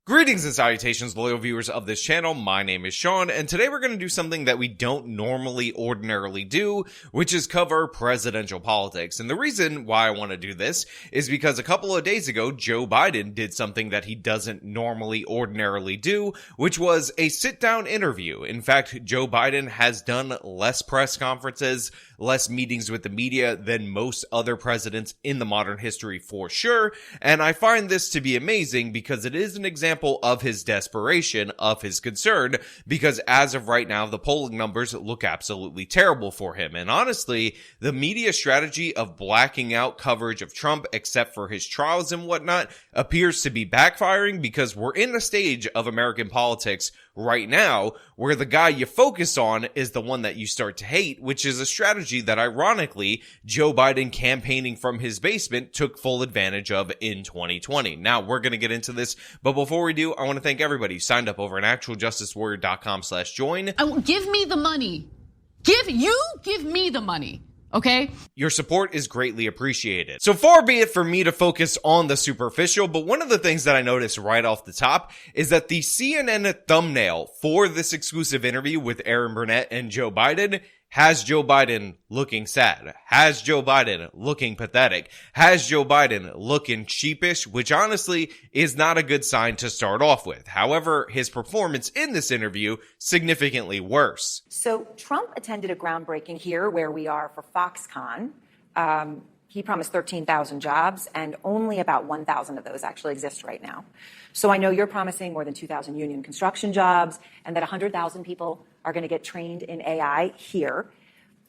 Greetings and salutations, loyal viewers of this channel. My name is Sean, and today we're going to do something that we don't ordinarily do, which is cover presidential politics. And the reason why I want to do this is because a couple of days ago, Joe Biden did something that he doesn't ordinarily do, which was a sit-down interview. In fact, Joe Biden has done less press conferences, less meetings with the media than most other presidents in the modern history for sure. And I find this to be amazing because it is an example of his desperation, of his concern, because as of right now, the polling numbers look absolutely terrible for him. And honestly, the media strategy of blacking out coverage of Trump, except for his trials and whatnot, appears to be backfiring because we're in a stage of American politics right now where the guy you focus on is the one that you start to hate, which is a strategy that ironically Joe Biden, campaigning from his basement, took full advantage of in 2020. Now we're going to get into this, but before we do, I want to thank everybody who signed up over at actualjusticewarrior.com/join. Give me the money. Give me the money. Okay? Your support is greatly appreciated. So far be it for me to focus on the superficial, but one of the things that I noticed right off the top is that the CNN thumbnail for this exclusive interview with Erin Burnett and Joe Biden has Joe Biden looking sad, has Joe Biden looking pathetic, has Joe Biden looking sheepish, which honestly is not a good sign to start off with. However, his performance in this interview significantly worse. So Trump attended a groundbreaking here where we are for Foxconn. He promised 13,000 jobs, and only about 1,000 of those actually exist right now. So I know you're promising more than 2,000 union construction jobs and that 100,000 people are going to get trained in AI here.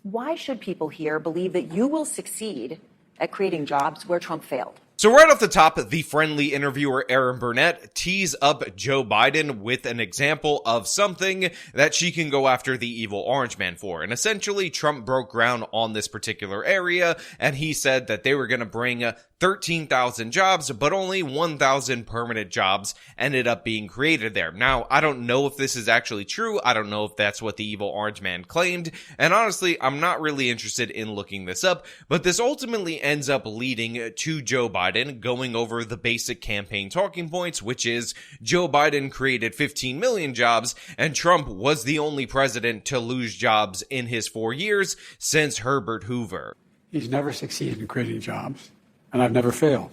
Why should people here believe that you will succeed at creating jobs where Trump failed? So right off the top, the friendly interviewer Erin Burnett tees up Joe Biden with an example of something that she can go after the evil orange man for. And essentially, Trump broke ground on this particular area, and he said that they were going to bring 13,000 jobs, but only 1,000 permanent jobs ended up being created there. Now, I don't know if this is actually true. I don't know if that's what the evil orange man claimed. And honestly, I'm not really interested in looking this up, but this ultimately ends up leading to Joe Biden going over the basic campaign talking points, which is Joe Biden created 15 million jobs, and Trump was the only president to lose jobs in his 4 years since Herbert Hoover. He's never succeeded in creating jobs. And I've never failed.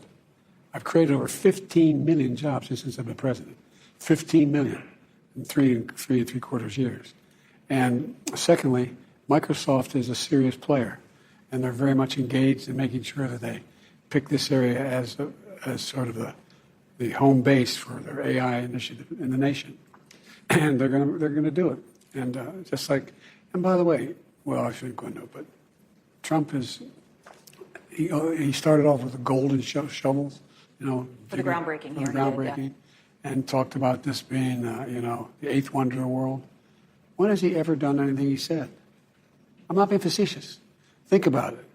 I've created over 15 million jobs since I've been president. 15 million in three and three-quarters years. And secondly, Microsoft is a serious player, and they're very much engaged in making sure that they pick this area as sort of the home base for their AI initiative in the nation. And they're gonna do it. And and by the way, well, I shouldn't go into it, but Trump is. He started off with the golden shovels, for the groundbreaking here. Groundbreaking, and talked about this being, the eighth wonder of the world. When has he ever done anything he said? I'm not being facetious. Think about it.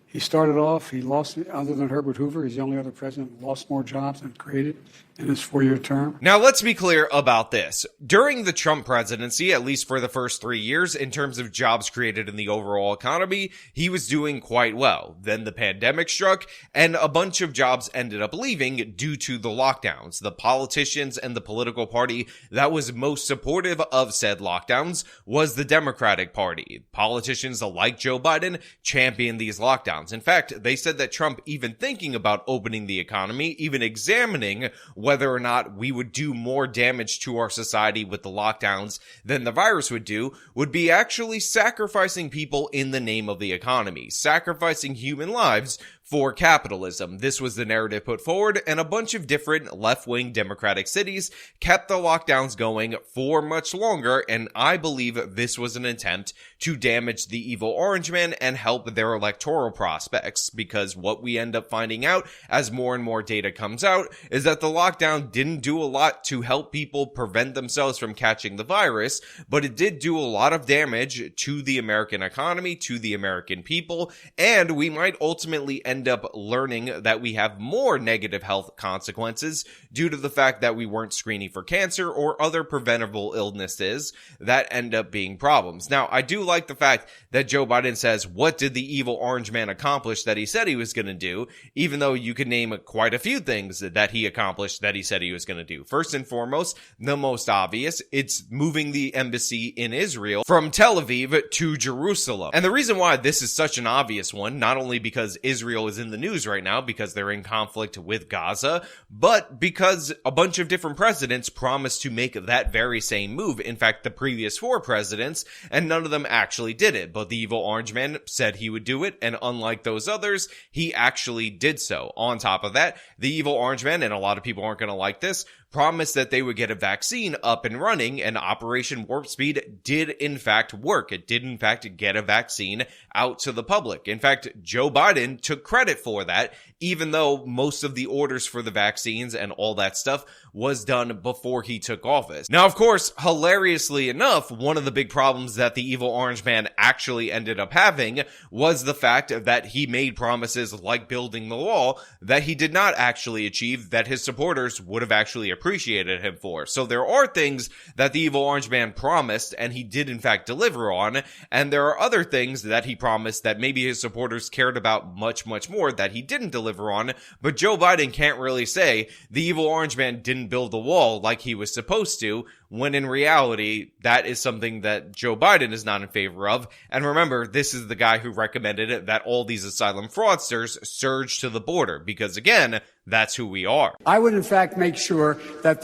He started off, he lost, other than Herbert Hoover, he's the only other president who lost more jobs than created in his 4-year term. Now, let's be clear about this. During the Trump presidency, at least for the first 3 years, in terms of jobs created in the overall economy, he was doing quite well. Then the pandemic struck, and a bunch of jobs ended up leaving due to the lockdowns. The politicians and the political party that was most supportive of said lockdowns was the Democratic Party. Politicians like Joe Biden championed these lockdowns. In fact, they said that Trump even thinking about opening the economy, even examining whether or not we would do more damage to our society with the lockdowns than the virus would do, would be actually sacrificing people in the name of the economy, sacrificing human lives for capitalism. This was the narrative put forward, and a bunch of different left-wing Democratic cities kept the lockdowns going for much longer, and I believe this was an attempt to damage the evil orange man and help their electoral prospects, because what we end up finding out as more and more data comes out is that the lockdown didn't do a lot to help people prevent themselves from catching the virus, but it did do a lot of damage to the American economy, to the American people, and we might ultimately end end up learning that we have more negative health consequences due to the fact that we weren't screening for cancer or other preventable illnesses that end up being problems. Now, I do like the fact that Joe Biden says, what did the evil orange man accomplish that he said he was going to do, even though you could name quite a few things that he accomplished that he said he was going to do. First and foremost, the most obvious, it's moving the embassy in Israel from Tel Aviv to Jerusalem. And the reason why this is such an obvious one, not only because Israel is in the news right now because they're in conflict with Gaza, but because a bunch of different presidents promised to make that very same move. In fact, the previous 4 presidents, and none of them actually did it. But the evil orange man said he would do it, and unlike those others, he actually did so. On top of that, the evil orange man, and a lot of people aren't going to like this, promised that they would get a vaccine up and running, and Operation Warp Speed did in fact work. It did in fact get a vaccine out to the public. In fact, Joe Biden took credit for that, even though most of the orders for the vaccines and all that stuff was done before he took office. Now, of course, hilariously enough, one of the big problems that the evil orange man actually ended up having was the fact that he made promises like building the wall that he did not actually achieve, that his supporters would have actually appreciated him for. So there are things that the evil orange man promised and he did in fact deliver on, and there are other things that he promised that maybe his supporters cared about much more that he didn't deliver on. But Joe Biden can't really say the evil orange man didn't build the wall like he was supposed to, when in reality, that is something that Joe Biden is not in favor of. And remember, this is the guy who recommended that all these asylum fraudsters surge to the border, because again, that's who we are. I would, in fact, make sure that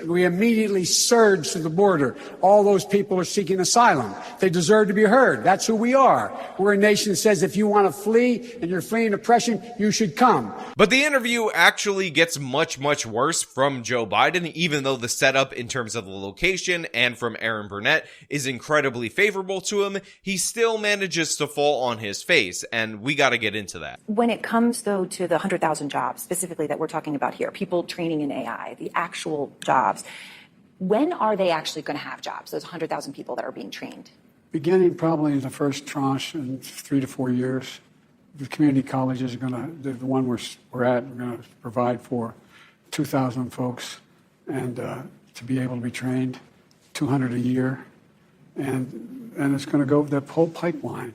we immediately surge to the border. All those people are seeking asylum. They deserve to be heard. That's who we are. We're a nation that says if you want to flee and you're fleeing oppression, you should come. But the interview actually gets much worse from Joe Biden, even though the setup in terms of the location and from Erin Burnett is incredibly favorable to him. He still manages to fall on his face, and we got to get into that. When it comes, though, to the 100,000 jobs specifically that we're talking about here, people training in AI, the actual jobs, when are they actually going to have jobs, those 100,000 people that are being trained? Beginning probably the first tranche in 3 to 4 years. The community colleges are going to, the one we're at, we're going to provide for 2,000 folks and to be able to be trained, 200 a year. And it's going to go, that whole pipeline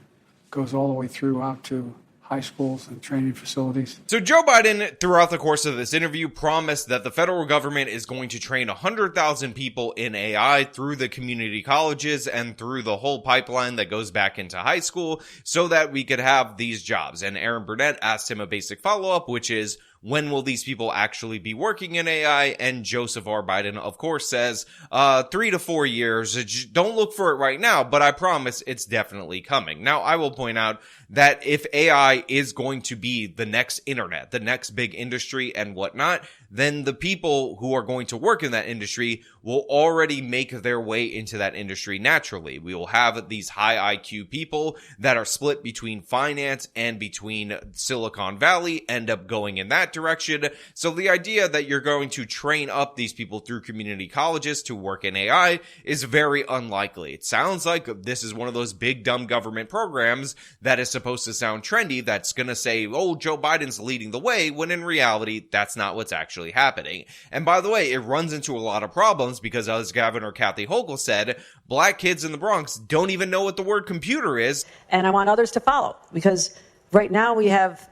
goes all the way through out to high schools and training facilities. So Joe Biden, throughout the course of this interview, promised that the federal government is going to train 100,000 people in AI through the community colleges and through the whole pipeline that goes back into high school so that we could have these jobs. And Erin Burnett asked him a basic follow-up, which is, when will these people actually be working in AI? And Joseph R. Biden, of course, says 3 to 4 years. Don't look for it right now, but I promise it's definitely coming. Now, I will point out that if AI is going to be the next internet, the next big industry and whatnot, then the people who are going to work in that industry will already make their way into that industry naturally. We will have these high IQ people that are split between finance and between Silicon Valley end up going in that direction. So the idea that you're going to train up these people through community colleges to work in AI is very unlikely. It sounds like this is one of those big dumb government programs that is supposed to sound trendy, that's going to say, oh, Joe Biden's leading the way, when in reality, that's not what's actually happening. And by the way, it runs into a lot of problems because, as Governor Kathy Hochul said, black kids in the Bronx don't even know what the word computer is. And I want others to follow, because right now we have,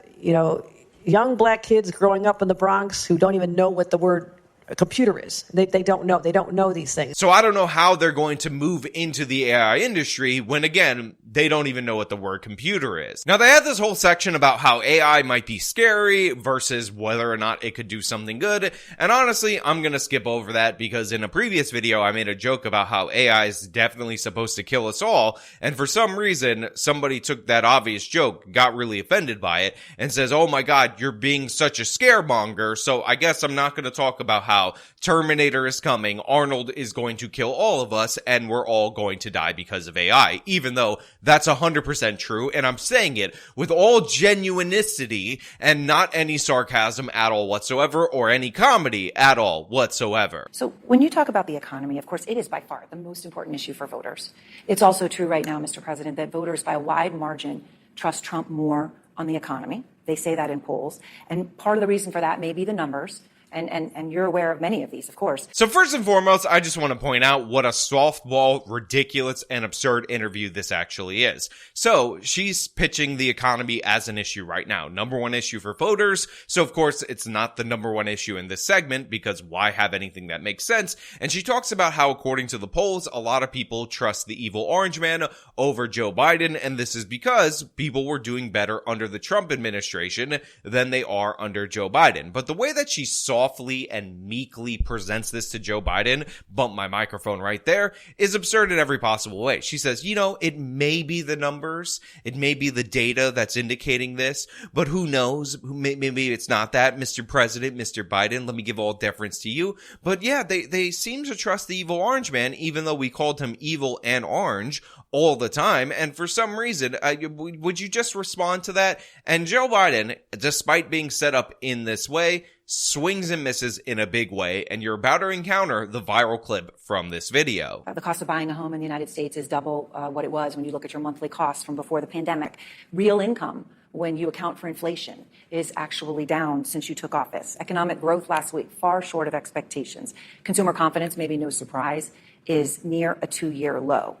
young black kids growing up in the Bronx who don't even know what the word a computer is. They don't know. They don't know these things. So I don't know how they're going to move into the AI industry when, again, they don't even know what the word computer is. Now, they had this whole section about how AI might be scary versus whether or not it could do something good. And honestly, I'm going to skip over that because in a previous video, I made a joke about how AI is definitely supposed to kill us all. And for some reason, somebody took that obvious joke, got really offended by it, and says, oh my God, you're being such a scaremonger. So I guess I'm not going to talk about how Terminator is coming, Arnold is going to kill all of us, and we're all going to die because of AI, even though that's 100% true, and I'm saying it with all genuinity and not any sarcasm at all whatsoever, or any comedy at all whatsoever. So when you talk about the economy, of course, it is by far the most important issue for voters. It's also true right now, Mr. President, that voters by a wide margin trust Trump more on the economy. They say that in polls. And part of the reason for that may be the numbers. And you're aware of many of these, of course. So first and foremost, I just want to point out what a softball, ridiculous, and absurd interview this actually is. So she's pitching the economy as an issue right now. Number one issue for voters. So of course, it's not the number one issue in this segment because why have anything that makes sense? And she talks about how, according to the polls, a lot of people trust the evil orange man over Joe Biden. And this is because people were doing better under the Trump administration than they are under Joe Biden. But the way that she softly and meekly presents this to Joe Biden, bump my microphone right there, is absurd in every possible way. She says, you know, it may be the numbers, it may be the data that's indicating this, but who knows? Maybe it's not that, Mr. President, Mr. Biden, let me give all deference to you. But yeah, they seem to trust the evil orange man, even though we called him evil and orange all the time. And for some reason, would you just respond to that? And Joe Biden, despite being set up in this way, swings and misses in a big way, and you're about to encounter the viral clip from this video. The cost of buying a home in the United States is double what it was when you look at your monthly costs from before the pandemic. Real income, when you account for inflation, is actually down since you took office. Economic growth last week, far short of expectations. Consumer confidence, maybe no surprise, is near a 2-year low.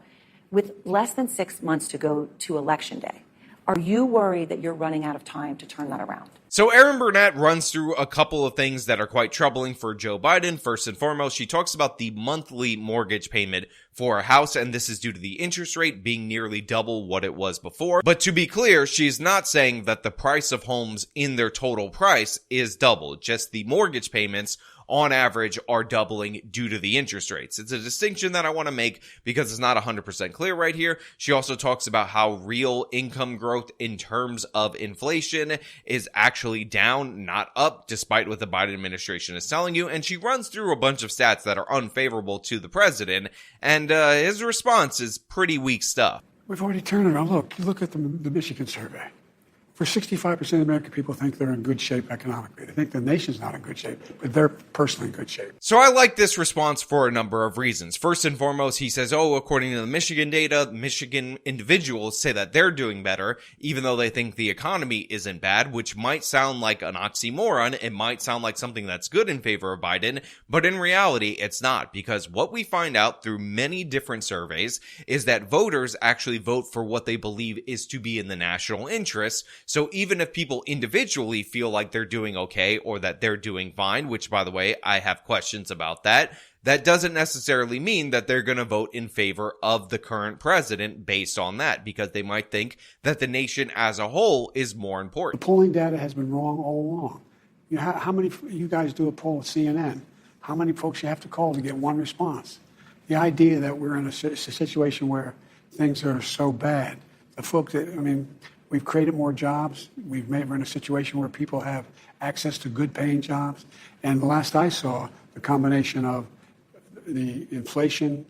With less than 6 months to go to Election Day, are you worried that you're running out of time to turn that around? So Erin Burnett runs through a couple of things that are quite troubling for Joe Biden. First and foremost, she talks about the monthly mortgage payment for a house, and this is due to the interest rate being nearly double what it was before. But to be clear, she's not saying that the price of homes in their total price is double, just the mortgage payments on average are doubling due to the interest rates. It's a distinction that I want to make because it's not 100% clear right here. She also talks about how real income growth in terms of inflation is actually down, not up, despite what the Biden administration is telling you. And she runs through a bunch of stats that are unfavorable to the president. And his response is pretty weak stuff. We've already turned it around. Look at the Michigan survey. For 65% of American people think they're in good shape economically. They think the nation's not in good shape, but they're personally in good shape. So I like this response for a number of reasons. First and foremost, he says, according to the Michigan data, Michigan individuals say that they're doing better, even though they think the economy isn't bad, which might sound like an oxymoron. It might sound like something that's good in favor of Biden, but in reality, it's not, because what we find out through many different surveys is that voters actually vote for what they believe is to be in the national interest. So even if people individually feel like they're doing okay or that they're doing fine, which, by the way, I have questions about that doesn't necessarily mean that they're going to vote in favor of the current president based on that, because they might think that the nation as a whole is more important. The polling data has been wrong all along. How many, you guys do a poll at CNN, how many folks you have to call to get one response? The idea that we're in a situation where things are so bad, the folks that, we've created more jobs. We're in a situation where people have access to good paying jobs. And the last I saw, the combination of the inflation,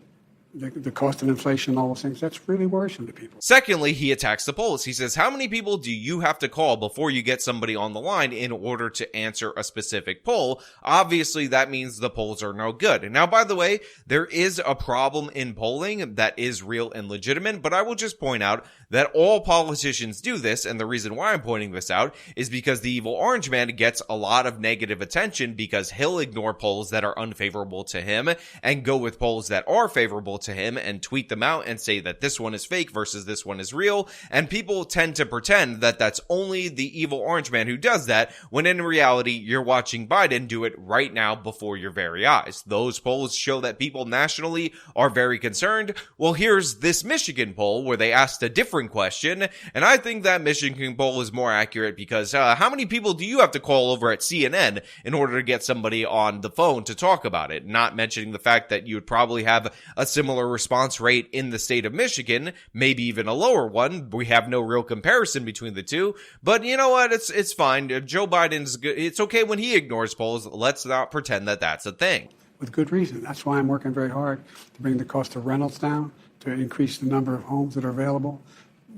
the cost of inflation, all those things, that's really worrisome to people. Secondly, he attacks the polls. He says, how many people do you have to call before you get somebody on the line in order to answer a specific poll? Obviously, that means the polls are no good. And now, by the way, there is a problem in polling that is real and legitimate, but I will just point out that all politicians do this, and the reason why I'm pointing this out is because the evil orange man gets a lot of negative attention because he'll ignore polls that are unfavorable to him and go with polls that are favorable to him and tweet them out and say that this one is fake versus this one is real. And people tend to pretend that that's only the evil orange man who does that, when in reality, you're watching Biden do it right now before your very eyes. Those polls show that people nationally are very concerned. Well, here's this Michigan poll where they asked a different question, and I think that Michigan poll is more accurate because how many people do you have to call over at CNN in order to get somebody on the phone to talk about it? Not mentioning the fact that you would probably have a similar response rate in the state of Michigan, maybe even a lower one. We have no real comparison between the two, but you know what? It's fine. Joe Biden's good. It's okay when he ignores polls. Let's not pretend that that's a thing. With good reason. That's why I'm working very hard to bring the cost of rentals down, to increase the number of homes that are available.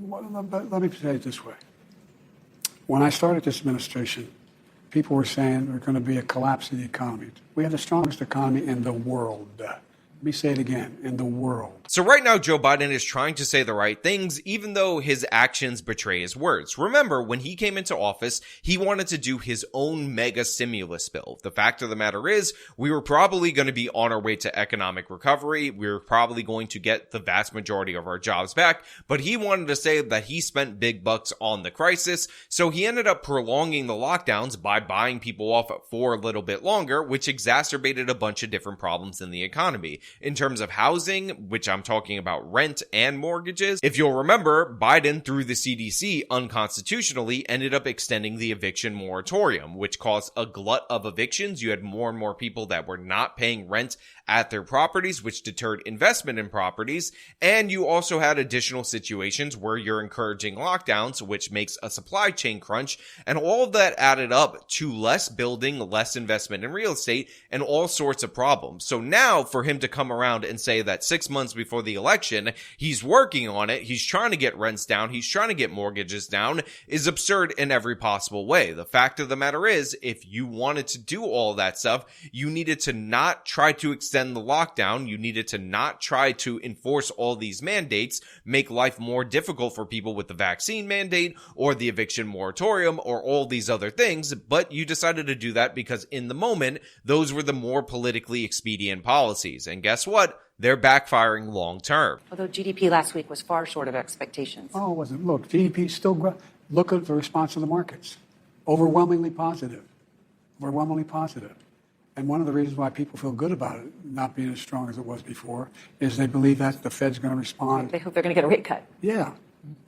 But let me say it this way. When I started this administration, people were saying there's going to be a collapse in the economy. We have the strongest economy in the world. Let me say it again, in the world. So right now, Joe Biden is trying to say the right things, even though his actions betray his words. Remember, when he came into office, he wanted to do his own mega stimulus bill. The fact of the matter is, we were probably going to be on our way to economic recovery. We were probably going to get the vast majority of our jobs back, but he wanted to say that he spent big bucks on the crisis. So he ended up prolonging the lockdowns by buying people off for a little bit longer, which exacerbated a bunch of different problems in the economy. In terms of housing, which I'm talking about rent and mortgages, if you'll remember, Biden, through the CDC, unconstitutionally ended up extending the eviction moratorium, which caused a glut of evictions. You had more and more people that were not paying rent at their properties, which deterred investment in properties. And you also had additional situations where you're encouraging lockdowns, which makes a supply chain crunch. And all of that added up to less building, less investment in real estate, and all sorts of problems. So now for him to come around and say that 6 months before the election, he's working on it, he's trying to get rents down, he's trying to get mortgages down, is absurd in every possible way. The fact of the matter is, if you wanted to do all that stuff, you needed to not try to extend the lockdown, you needed to not try to enforce all these mandates, make life more difficult for people with the vaccine mandate or the eviction moratorium or all these other things, but you decided to do that because in the moment, those were the more politically expedient policies. And guess what? They're backfiring long term. Although GDP last week was far short of expectations. Oh, it wasn't. Look, GDP is still look at the response of the markets. Overwhelmingly positive. Overwhelmingly positive. And one of the reasons why people feel good about it not being as strong as it was before is they believe that the Fed's going to respond. They hope they're going to get a rate cut. Yeah.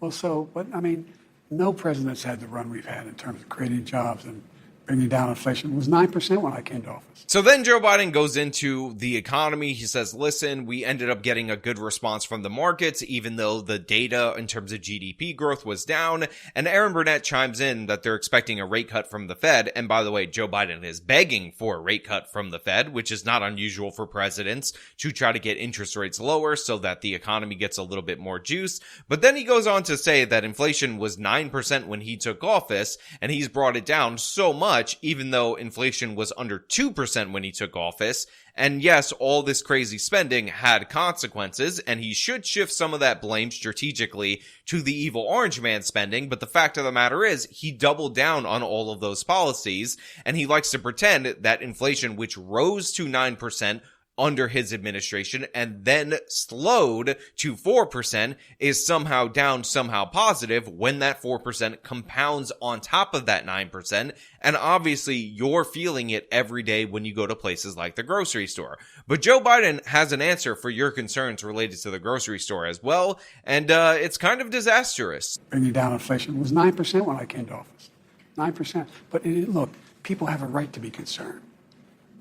Well, but I mean, no president's had the run we've had in terms of creating jobs and bringing down inflation. It was 9% when I came to office. So then Joe Biden goes into the economy. He says, listen, we ended up getting a good response from the markets, even though the data in terms of GDP growth was down. And Erin Burnett chimes in that they're expecting a rate cut from the Fed. And by the way, Joe Biden is begging for a rate cut from the Fed, which is not unusual for presidents to try to get interest rates lower so that the economy gets a little bit more juice. But then he goes on to say that inflation was 9% when he took office, and he's brought it down so much, even though inflation was under 2% when he took office. And yes, all this crazy spending had consequences, and he should shift some of that blame strategically to the evil orange man spending. But the fact of the matter is, he doubled down on all of those policies, and he likes to pretend that inflation, which rose to 9% under his administration and then slowed to 4%, is somehow down, somehow positive, when that 4% compounds on top of that 9%. And obviously you're feeling it every day when you go to places like the grocery store. But Joe Biden has an answer for your concerns related to the grocery store as well. And it's kind of disastrous. Bringing down inflation. It was 9% when I came to office. 9%. But look, people have a right to be concerned.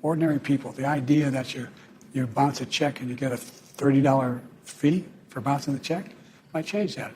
Ordinary people, the idea that you bounce a check and you get a $30 fee for bouncing the check might change that.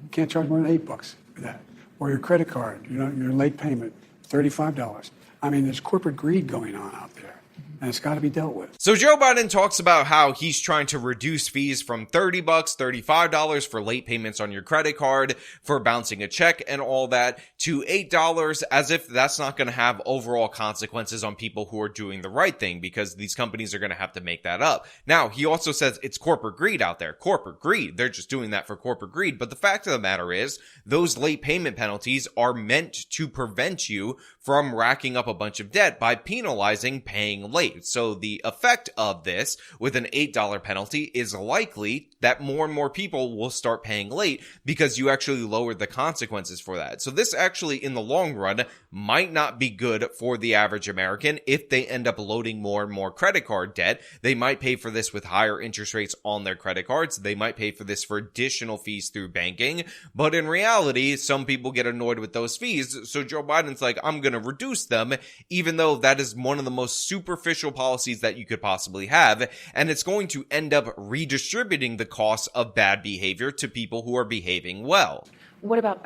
You can't charge more than $8 for that. Or your credit card, your late payment, $35. I mean, there's corporate greed going on out there, and it's got to be dealt with. So Joe Biden talks about how he's trying to reduce fees from $30, $35 for late payments on your credit card, for bouncing a check and all that, to $8, as if that's not going to have overall consequences on people who are doing the right thing, because these companies are going to have to make that up. Now, he also says it's corporate greed out there. Corporate greed. They're just doing that for corporate greed. But the fact of the matter is, those late payment penalties are meant to prevent you from racking up a bunch of debt by penalizing paying late. So the effect of this with an $8 penalty is likely that more and more people will start paying late because you actually lowered the consequences for that. So this actually in the long run might not be good for the average American. If they end up loading more and more credit card debt, they might pay for this with higher interest rates on their credit cards. They might pay for this for additional fees through banking. But in reality, some people get annoyed with those fees. So Joe Biden's like, I'm going to reduce them, even though that is one of the most superficial policies that you could possibly have. And it's going to end up redistributing the costs of bad behavior to people who are behaving well. What about,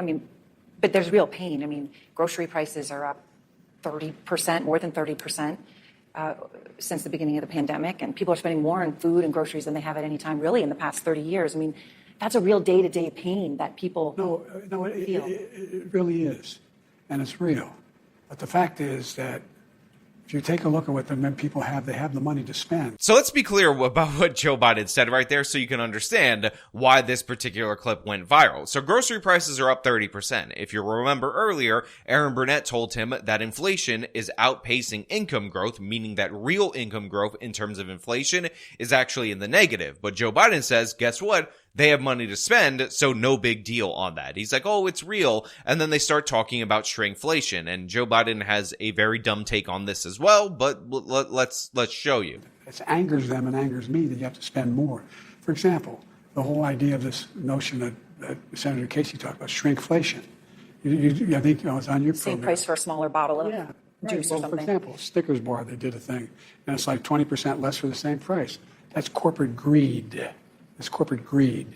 but there's real pain. Grocery prices are up 30%, more than 30%. Since the beginning of the pandemic, and people are spending more on food and groceries than they have at any time really in the past 30 years. That's a real day-to-day pain that people feel. It really is, and it's real. But the fact is that If you take a look at what the people have, they have the money to spend. So let's be clear about what Joe Biden said right there so you can understand why this particular clip went viral. So grocery prices are up 30%. If you remember earlier, Erin Burnett told him that inflation is outpacing income growth, meaning that real income growth in terms of inflation is actually in the negative. But Joe Biden says, guess what? They have money to spend, so no big deal on that. He's like, oh, it's real. And then they start talking about shrinkflation. And Joe Biden has a very dumb take on this as well, but let's show you. It angers them and angers me that you have to spend more. For example, the whole idea of this notion that Senator Casey talked about, shrinkflation. I think it was on your Same program. price for a smaller bottle of juice or Well, something. for example, Snickers bar, they did a thing, and it's like 20% less for the same price. That's corporate greed. It's corporate greed.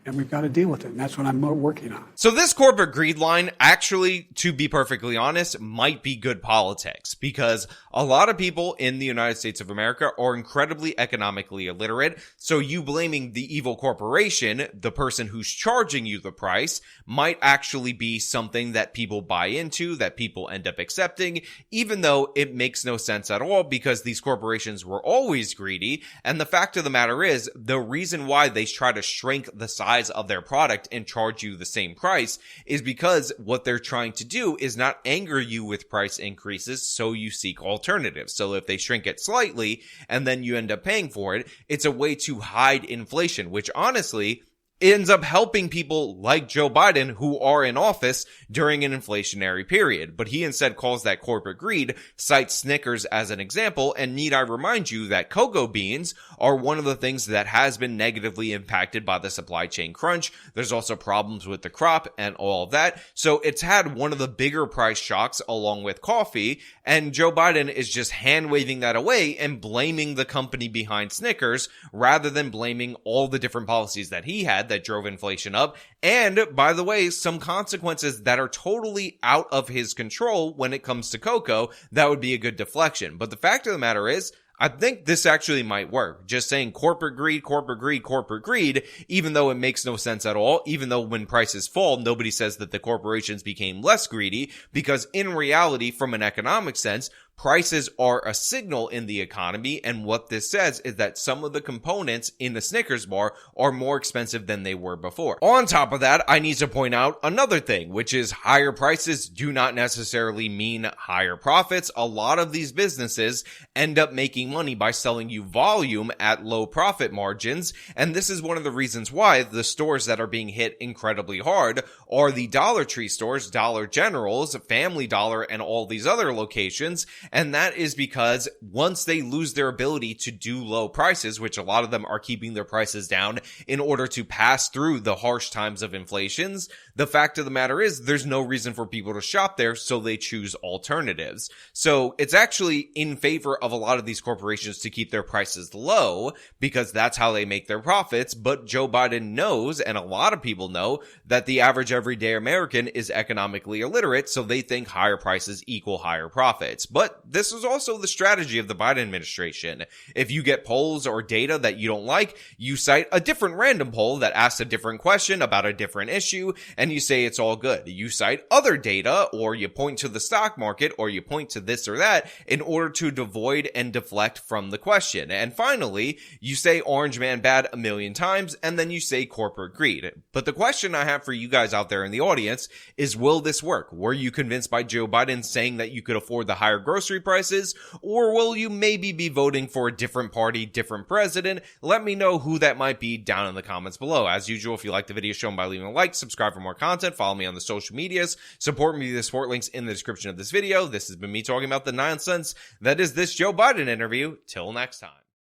And we've got to deal with it. And that's what I'm working on. So this corporate greed line actually, to be perfectly honest, might be good politics because a lot of people in the United States of America are incredibly economically illiterate. So you blaming the evil corporation, the person who's charging you the price, might actually be something that people buy into, that people end up accepting, even though it makes no sense at all because these corporations were always greedy. And the fact of the matter is, the reason why they try to shrink the size of their product and charge you the same price is because what they're trying to do is not anger you with price increases, so you seek alternatives. So if they shrink it slightly and then you end up paying for it, it's a way to hide inflation, which honestly ends up helping people like Joe Biden who are in office during an inflationary period. But he instead calls that corporate greed, cites Snickers as an example, and need I remind you that cocoa beans are one of the things that has been negatively impacted by the supply chain crunch. There's also problems with the crop and all of that. So it's had one of the bigger price shocks along with coffee, and Joe Biden is just hand-waving that away and blaming the company behind Snickers rather than blaming all the different policies that he had that drove inflation up. And by the way, some consequences that are totally out of his control when it comes to cocoa, that would be a good deflection. But the fact of the matter is, I think this actually might work. Just saying corporate greed, corporate greed, corporate greed, even though it makes no sense at all, even though when prices fall, nobody says that the corporations became less greedy, because in reality, from an economic sense, prices are a signal in the economy, and what this says is that some of the components in the Snickers bar are more expensive than they were before. On top of that, I need to point out another thing, which is higher prices do not necessarily mean higher profits. A lot of these businesses end up making money by selling you volume at low profit margins, and this is one of the reasons why the stores that are being hit incredibly hard are the Dollar Tree stores, Dollar Generals, Family Dollar, and all these other locations. And that is because once they lose their ability to do low prices, which a lot of them are keeping their prices down in order to pass through the harsh times of inflations, the fact of the matter is there's no reason for people to shop there, so they choose alternatives. So it's actually in favor of a lot of these corporations to keep their prices low because that's how they make their profits. But Joe Biden knows, and a lot of people know, that the average everyday American is economically illiterate, so they think higher prices equal higher profits. But this is also the strategy of the Biden administration. If you get polls or data that you don't like, you cite a different random poll that asks a different question about a different issue, and you say it's all good. You cite other data, or you point to the stock market, or you point to this or that in order to avoid and deflect from the question. And finally, you say orange man bad a million times, and then you say corporate greed. But the question I have for you guys out there in the audience is, will this work? Were you convinced by Joe Biden saying that you could afford the higher grocery prices, or will you maybe be voting for a different party, different president? Let me know who that might be down in the comments below. As usual, if you like the video, show them by leaving a like, subscribe for more content, follow me on the social medias, support me, the support links in the description of this video. This has been me talking about the nonsense that is this Joe Biden interview. Till next time.